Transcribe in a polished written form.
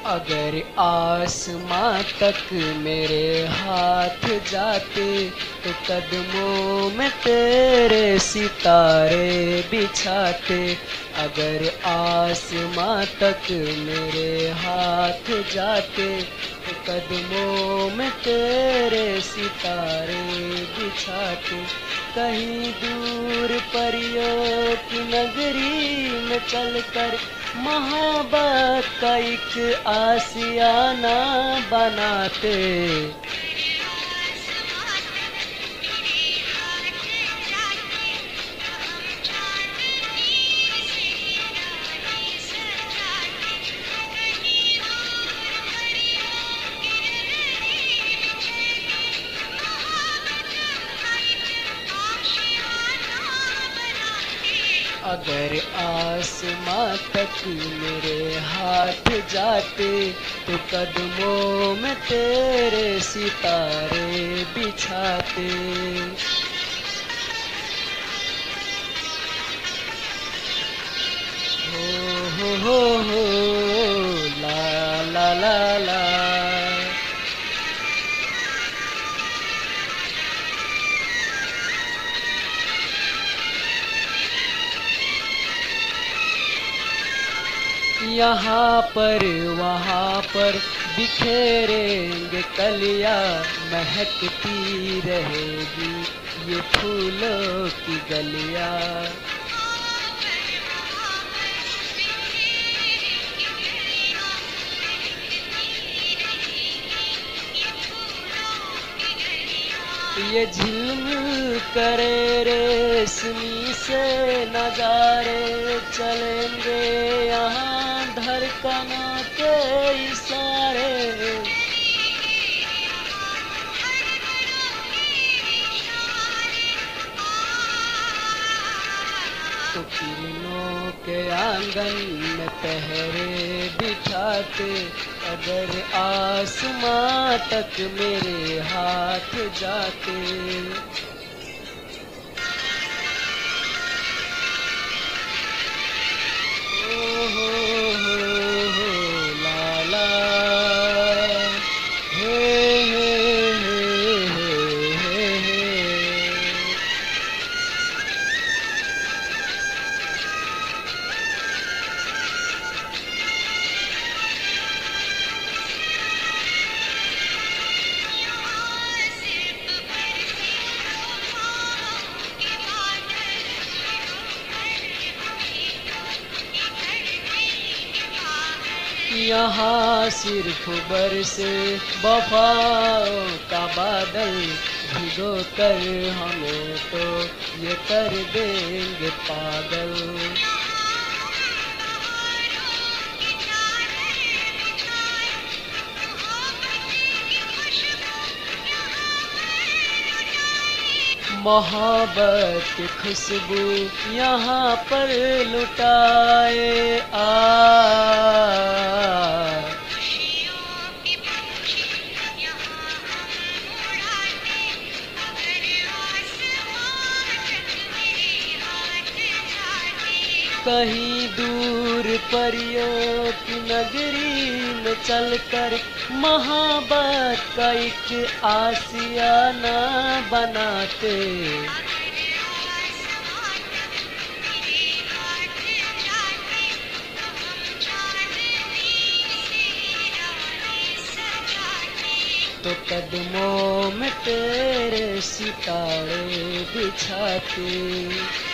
अगर आसमां तक मेरे हाथ जाते तो कदमों में तेरे सितारे बिछाते। अगर आसमां तक मेरे हाथ जाते तो कदमों में तेरे सितारे बिछाते। कहीं दूर परियों की नगरी में चलकर मोहब्बत का एक आशियाना बनाते। अगर आसमां तक मेरे हाथ जाते तो कदमों में तेरे सितारे बिछाते। हो ला ला ला ला। यहाँ पर वहाँ पर बिखेरेंगे कलियाँ, महकती रहेगी ये फूलों की गलियाँ। ये झिलमिल करे रेशमी से नजारे चलेंगे यहाँ धड़कनों के इशारे। तो किरणों के आंगन में पहरे बिठाते। अगर आसमां तक मेरे हाथ जाते। हो ला ला हे यहाँ सिर्फ बरसे वफाओं का बादल, भिगो कर हमें तो ये कर देंगे पागल। मोहब्बत की खुशबू यहाँ पर लुटाए कहीं दूर परियों की नगरी में चलकर मोहब्बत का एक आशियाना बनाते। तो कदमों में तेरे सितारे बिछाते।